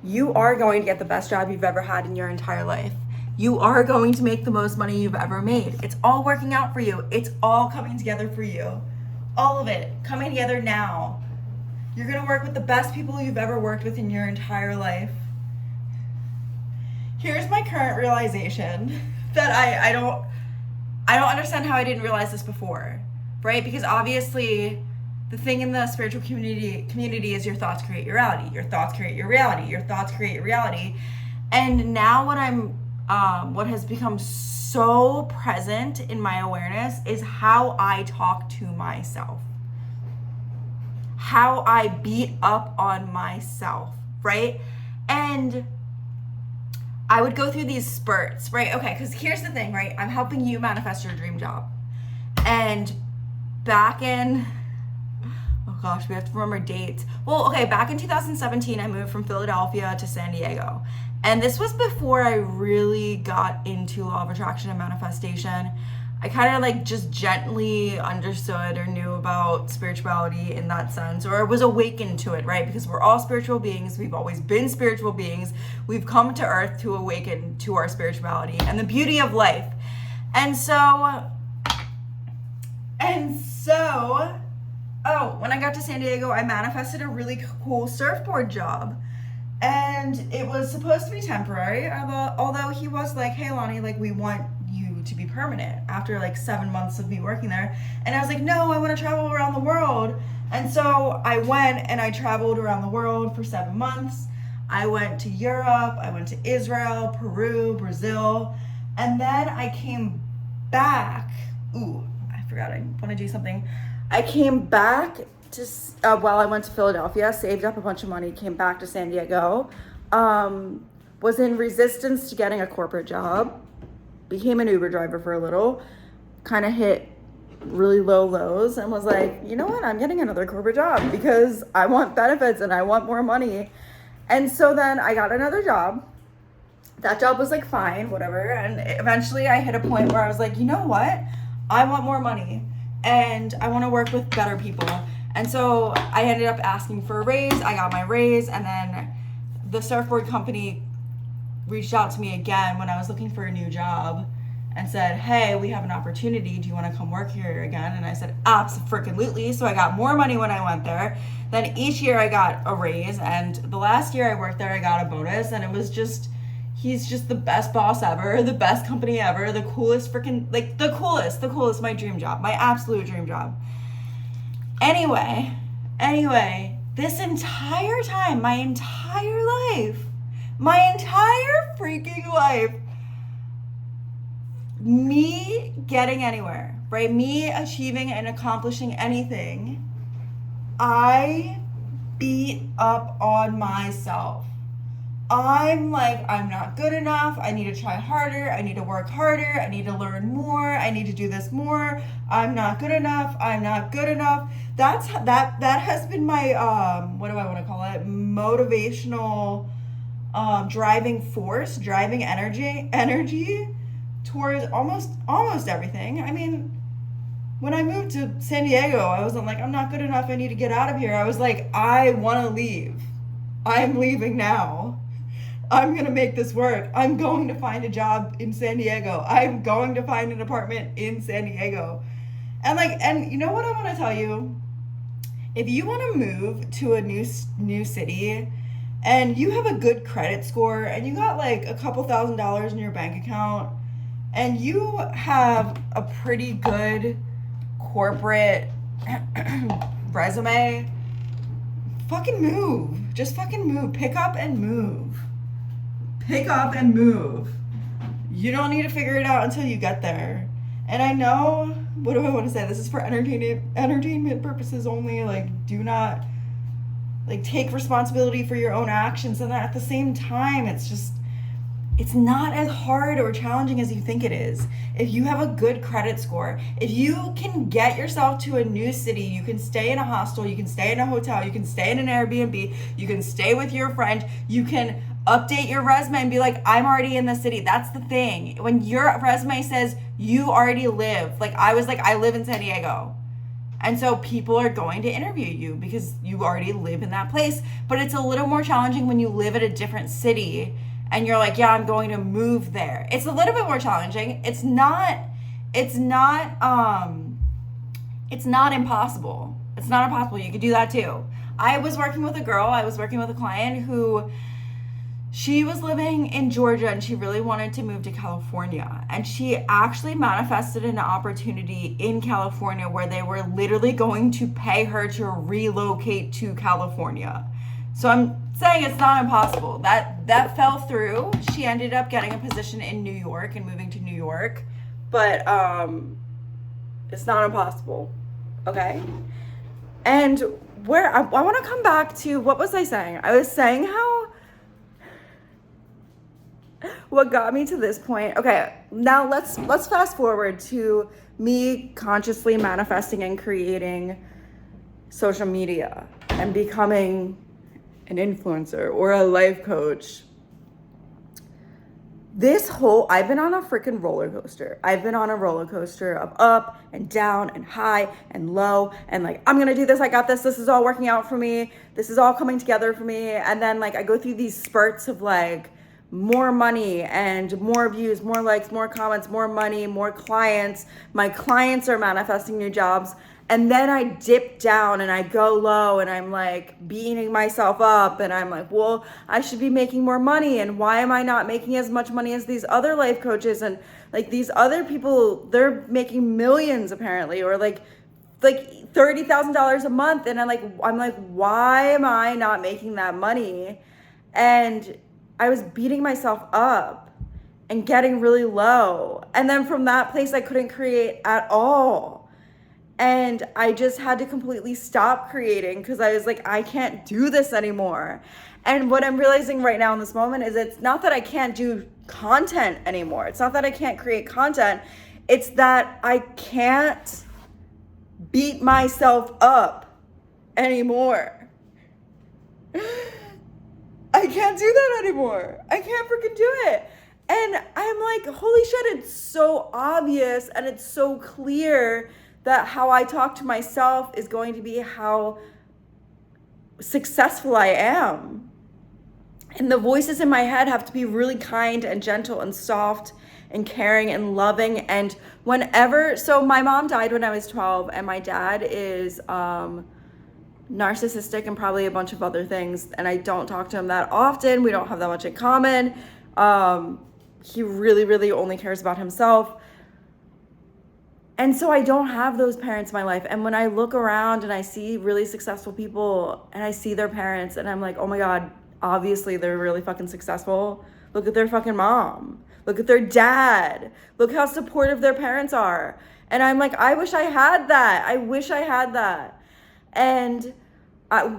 You are going to get the best job you've ever had in your entire life. You are going to make the most money you've ever made. It's all working out for you. It's all coming together for you. All of it coming together now. You're going to work with the best people you've ever worked with in your entire life. Here's my current realization that I don't understand how I didn't realize this before, right? Because obviously the thing in the spiritual community is your thoughts create your reality. Your thoughts create your reality. Your thoughts create your reality. And now what has become so present in my awareness is how I talk to myself. How I beat up on myself, right? And I would go through these spurts, right? Okay, because here's the thing, right? I'm helping you manifest your dream job. And back in, oh gosh, we have to remember dates. Well, okay, back in 2017, I moved from Philadelphia to San Diego. And this was before I really got into law of attraction and manifestation. I kind of like just gently understood or knew about spirituality in that sense, or was awakened to it, right? Because we're all spiritual beings. We've always been spiritual beings. We've come to earth to awaken to our spirituality and the beauty of life. And so, when I got to San Diego, I manifested a really cool surfboard job. And it was supposed to be temporary, although he was like, hey, Lonnie, like, we want you to be permanent after like 7 months of me working there. And I was like, no, I want to travel around the world. And so I went and I traveled around the world for 7 months. I went to Europe, I went to Israel, Peru, Brazil, and then I came back. Ooh, I forgot I want to do something. I came back to, while I went to Philadelphia, saved up a bunch of money, came back to San Diego, was in resistance to getting a corporate job, became an Uber driver for a little, kind of hit really low lows and was like, you know what, I'm getting another corporate job because I want benefits and I want more money. And so then I got another job. That job was like fine, whatever. And eventually I hit a point where I was like, you know what, I want more money and I want to work with better people. And so I ended up asking for a raise. I got my raise, and then the surfboard company reached out to me again when I was looking for a new job and said, hey, we have an opportunity. Do you want to come work here again? And I said, abso-freaking-lutely. So I got more money when I went there. Then each year I got a raise, and the last year I worked there, I got a bonus, and it was just, he's just the best boss ever, the best company ever, the coolest freaking, like the coolest, my dream job, my absolute dream job. Anyway, this entire time, my entire freaking life, me getting anywhere, right? Me achieving and accomplishing anything, I beat up on myself. I'm like, I'm not good enough. I need to try harder. I need to work harder. I need to learn more. I need to do this more. I'm not good enough. I'm not good enough. That has been my what do I want to call it? Motivational driving force, driving energy towards almost everything. I mean, when I moved to San Diego, I wasn't like, I'm not good enough. I need to get out of here. I was like, I want to leave. I'm leaving now. I'm going to make this work. I'm going to find a job in San Diego. I'm going to find an apartment in San Diego. And you know what I want to tell you? If you want to move to a new city and you have a good credit score and you got like a couple $1,000s in your bank account and you have a pretty good corporate resume, fucking move. Just fucking move. Pick up and move. You don't need to figure it out until you get there. And I know, what do I want to say? This is for entertainment purposes only. Like, do not, like, take responsibility for your own actions. And at the same time, it's not as hard or challenging as you think it is. If you have a good credit score, if you can get yourself to a new city, you can stay in a hostel, you can stay in a hotel, you can stay in an Airbnb, you can stay with your friend, you can update your resume and be like, I'm already in the city. That's the thing. When your resume says you already live, like I was like, I live in San Diego. And so people are going to interview you because you already live in that place. But it's a little more challenging when you live at a different city and you're like, yeah, I'm going to move there. It's a little bit more challenging. It's not impossible. It's not impossible. You could do that too. I was working with a client who, she was living in Georgia and she really wanted to move to California. And she actually manifested an opportunity in California where they were literally going to pay her to relocate to California. So I'm saying it's not impossible. That fell through. She ended up getting a position in New York and moving to New York. But it's not impossible. Okay? And where I want to come back to, what was I saying? I was saying how what got me to this point. Okay, now let's fast forward to me consciously manifesting and creating social media and becoming an influencer or a life coach. I've been on a freaking roller coaster. I've been on a roller coaster of up and down and high and low and like, I'm gonna do this, I got this is all working out for me, this is all coming together for me. And then like I go through these spurts of like more money and more views, more likes, more comments, more money, more clients. My clients are manifesting new jobs. And then I dip down and I go low and I'm like beating myself up and I'm like, well, I should be making more money. And why am I not making as much money as these other life coaches? And like these other people, they're making millions apparently, or like $30,000 a month. And I'm like, why am I not making that money? And I was beating myself up and getting really low. And then from that place, I couldn't create at all. And I just had to completely stop creating because I was like, I can't do this anymore. And what I'm realizing right now in this moment is it's not that I can't do content anymore. It's not that I can't create content. It's that I can't beat myself up anymore. I can't do that anymore. I can't freaking do it. And I'm like, holy shit, it's so obvious and it's so clear that how I talk to myself is going to be how successful I am. And the voices in my head have to be really kind and gentle and soft and caring and loving. And so my mom died when I was 12 and my dad is narcissistic and probably a bunch of other things. And I don't talk to him that often. We don't have that much in common. He really, really only cares about himself. And so I don't have those parents in my life. And when I look around and I see really successful people and I see their parents and I'm like, oh my God, obviously they're really fucking successful. Look at their fucking mom. Look at their dad. Look how supportive their parents are. And I'm like, I wish I had that. I wish I had that. And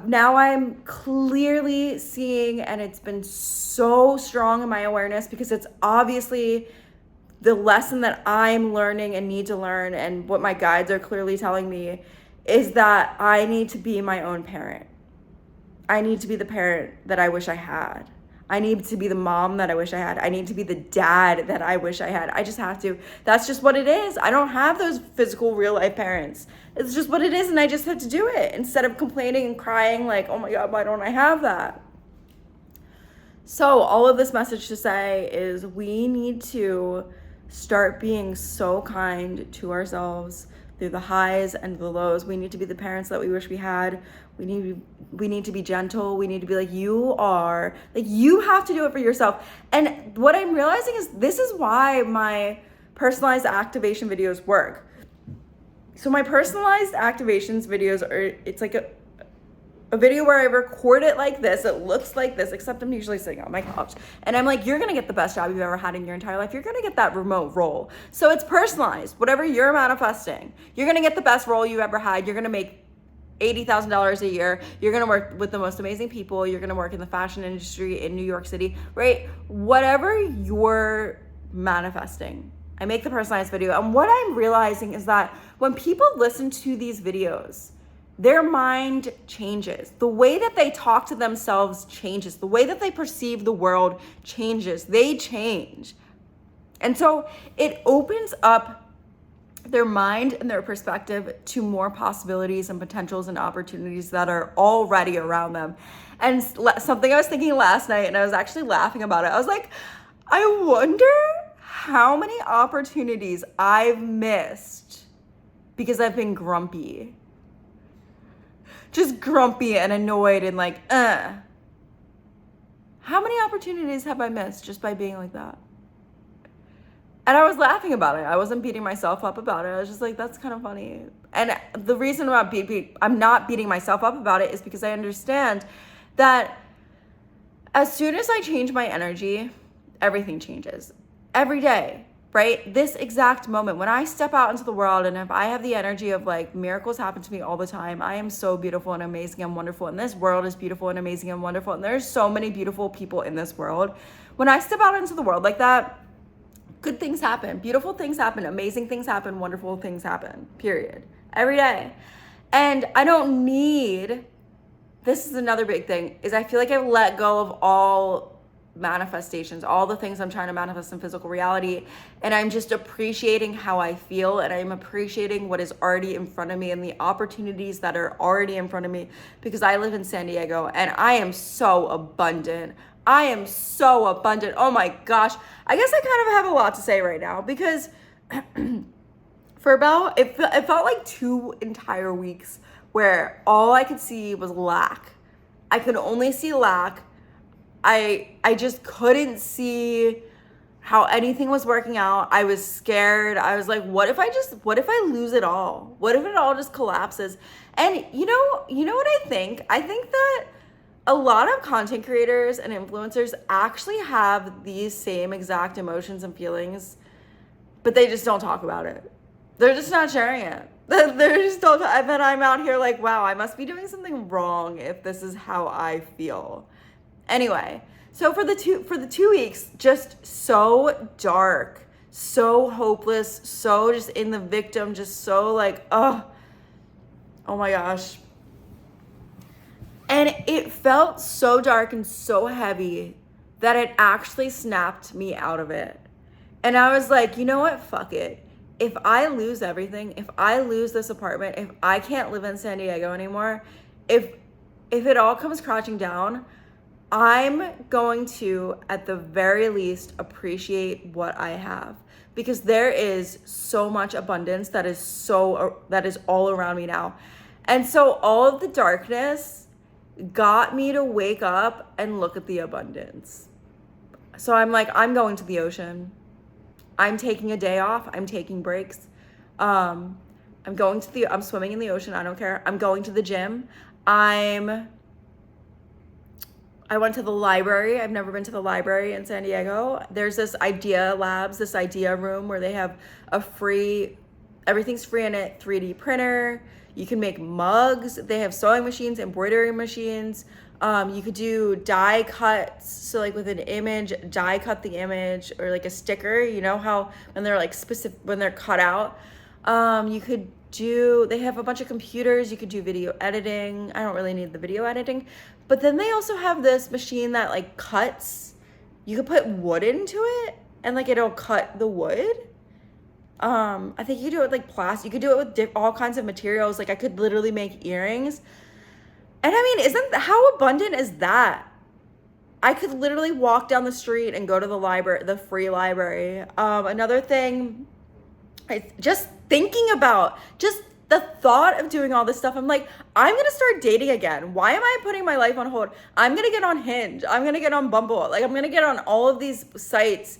now I'm clearly seeing, and it's been so strong in my awareness because it's obviously the lesson that I'm learning and need to learn, and what my guides are clearly telling me is that I need to be my own parent. I need to be the parent that I wish I had. I need to be the mom that I wish I had. I need to be the dad that I wish I had. I just have to. That's just what it is. I don't have those physical real life parents. It's just what it is, and I just have to do it instead of complaining and crying like, oh my God, why don't I have that? So all of this message to say is we need to start being so kind to ourselves through the highs and the lows. We need to be the parents that we wish we had. We need to be gentle. We need to be like, you have to do it for yourself. And what I'm realizing is this is why my personalized activation videos work. So my personalized activations videos it's like a video where I record it like this. It looks like this, except I'm usually sitting on my couch. And I'm like, you're going to get the best job you've ever had in your entire life. You're going to get that remote role. So it's personalized. Whatever you're manifesting, you're going to get the best role you ever had. You're going to make $80,000 a year. You're going to work with the most amazing people. You're going to work in the fashion industry in New York City, right? Whatever you're manifesting, I make the personalized video. And what I'm realizing is that when people listen to these videos, their mind changes. The way that they talk to themselves changes. The way that they perceive the world changes. They change. And so it opens up their mind and their perspective to more possibilities and potentials and opportunities that are already around them. And something I was thinking last night, and I was actually laughing about it. I was like, I wonder how many opportunities I've missed because I've been grumpy. Just grumpy and annoyed and like, How many opportunities have I missed just by being like that? And I was laughing about it. I wasn't beating myself up about it. I was just like, that's kind of funny. And the reason I'm not beating myself up about it is because I understand that as soon as I change my energy, everything changes. Every day, right? This exact moment, when I step out into the world and if I have the energy of like miracles happen to me all the time, I am so beautiful and amazing and wonderful. And this world is beautiful and amazing and wonderful. And there's so many beautiful people in this world. When I step out into the world like that, good things happen, beautiful things happen, amazing things happen, wonderful things happen, period. Every day. And I don't need, this is another big thing, is I feel like I've let go of all manifestations, all the things I'm trying to manifest in physical reality. And I'm just appreciating how I feel, and I'm appreciating what is already in front of me and the opportunities that are already in front of me, because I live in San Diego and I am so abundant. I am so abundant. Oh my gosh. I guess I kind of have a lot to say right now because for about, it felt like 2 entire weeks where all I could see was lack. I could only see lack. I just couldn't see how anything was working out. I was scared. I was like, what if I lose it all? What if it all just collapses? And you know what I think? I think that a lot of content creators and influencers actually have these same exact emotions and feelings, but they just don't talk about it. They're just not sharing it. They're just don't. And then I'm out here like, wow, I must be doing something wrong if this is how I feel. Anyway, so for the 2 weeks, just so dark, so hopeless, so just in the victim, just so like, oh my gosh. And it felt so dark and so heavy that it actually snapped me out of it. And I was like, you know what? Fuck it. If I lose everything, if I lose this apartment, if I can't live in San Diego anymore, if it all comes crashing down, I'm going to, at the very least, appreciate what I have, because there is so much abundance that is all around me now. And so all of the darkness got me to wake up and look at the abundance. So I'm like, I'm going to the ocean. I'm taking a day off. I'm taking breaks. I'm swimming in the ocean. I don't care. I'm going to the gym. I went to the library. I've never been to the library in San Diego. There's this idea labs, this idea room where they have everything's free in it, 3D printer. You can make mugs. They have sewing machines, embroidery machines. You could do die cuts. So like with an image, die cut the image, or like a sticker, you know how when they're like when they're cut out. They have a bunch of computers. You could do video editing. I don't really need the video editing. But then they also have this machine that like cuts. You could put wood into it and like it'll cut the wood. I think you could do it with like plastic. You could do it with all kinds of materials. Like I could literally make earrings. And I mean, how abundant is that? I could literally walk down the street and go to the library, the free library. Another thing, just thinking about just the thought of doing all this stuff. I'm like, I'm going to start dating again. Why am I putting my life on hold? I'm going to get on Hinge. I'm going to get on Bumble. Like I'm going to get on all of these sites,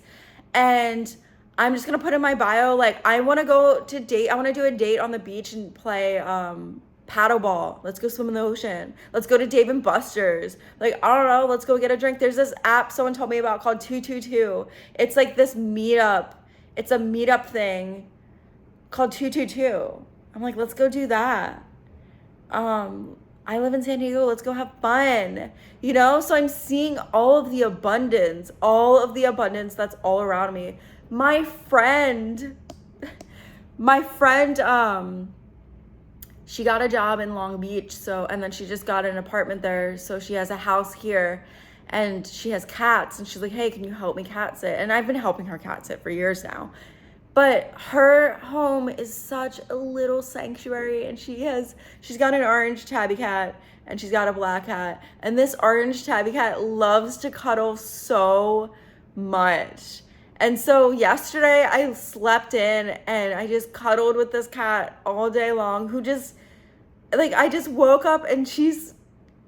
and I'm just going to put in my bio, like, I want to go to date. I want to do a date on the beach and play, paddleball. Let's go swim in the ocean. Let's go to Dave and Buster's. Like, I don't know. Let's go get a drink. There's this app someone told me about called 222. It's like this meetup. It's a meetup thing called 222. I'm like, let's go do that. I live in San Diego. Let's go have fun. You know? So I'm seeing all of the abundance that's all around me. My friend, she got a job in Long Beach, and then she just got an apartment there, so she has a house here, and she has cats, and she's like, hey, can you help me cat sit? And I've been helping her cat sit for years now, But her home is such a little sanctuary, and she's got an orange tabby cat and she's got a black cat. And this orange tabby cat loves to cuddle so much. And so yesterday I slept in and I just cuddled with this cat all day long, who just, like, I just woke up and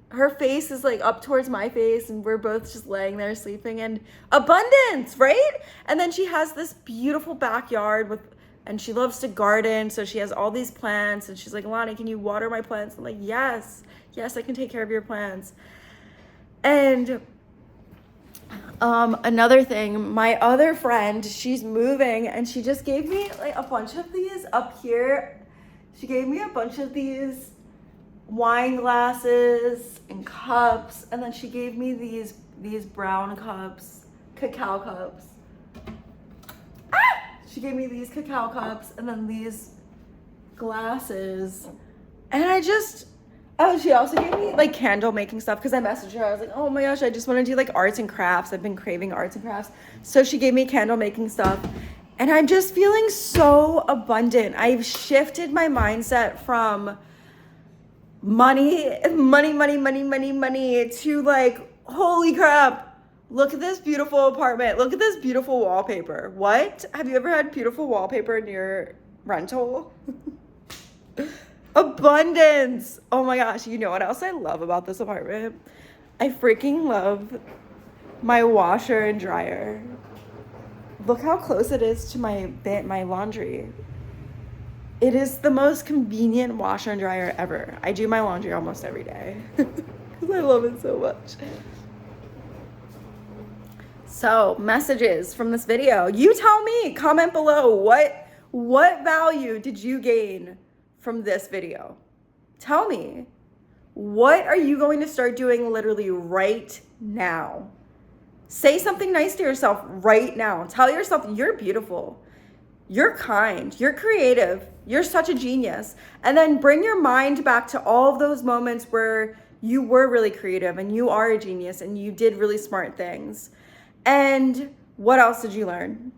her face is like up towards my face and we're both just laying there sleeping, and abundance, right? And then she has this beautiful backyard and she loves to garden. So she has all these plants and she's like, Lonnie, can you water my plants? I'm like, yes, I can take care of your plants. And another thing, my other friend, she's moving and she just gave me like a bunch of these up here. She gave me a bunch of these wine glasses and cups, and then she gave me these brown cups, cacao cups. She gave me these cacao cups and then these glasses. And she also gave me like candle making stuff, because I messaged her. I was like, oh my gosh, I just want to do like arts and crafts. I've been craving arts and crafts. So she gave me candle making stuff. And I'm just feeling so abundant. I've shifted my mindset from money to like, holy crap, look at this beautiful apartment. Look at this beautiful wallpaper. What? Have you ever had beautiful wallpaper in your rental? Abundance. Oh my gosh. You know what else I love about this apartment? I freaking love my washer and dryer. Look how close it is to my laundry. It is the most convenient washer and dryer ever. I do my laundry almost every day because I love it so much. So, messages from this video. You tell me, comment below, what value did you gain from this video? Tell me, what are you going to start doing literally right now? Say something nice to yourself right now. Tell yourself you're beautiful, you're kind, you're creative, you're such a genius. And then bring your mind back to all of those moments where you were really creative and you are a genius and you did really smart things. And what else did you learn?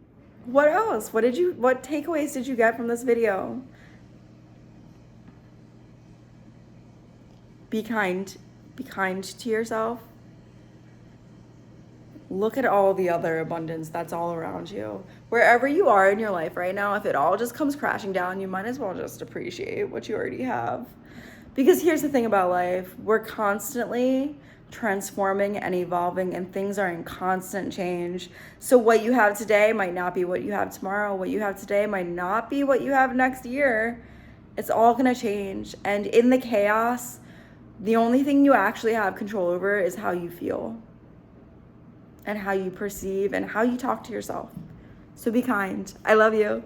What else? What takeaways did you get from this video? Be kind. Be kind to yourself. Look at all the other abundance that's all around you. Wherever you are in your life right now, if it all just comes crashing down, you might as well just appreciate what you already have. Because here's the thing about life. We're constantly transforming and evolving, and things are in constant change. So what you have today might not be what you have tomorrow. What you have today might not be what you have next year. It's all gonna change. And in the chaos, the only thing you actually have control over is how you feel and how you perceive and how you talk to yourself. So be kind. I love you.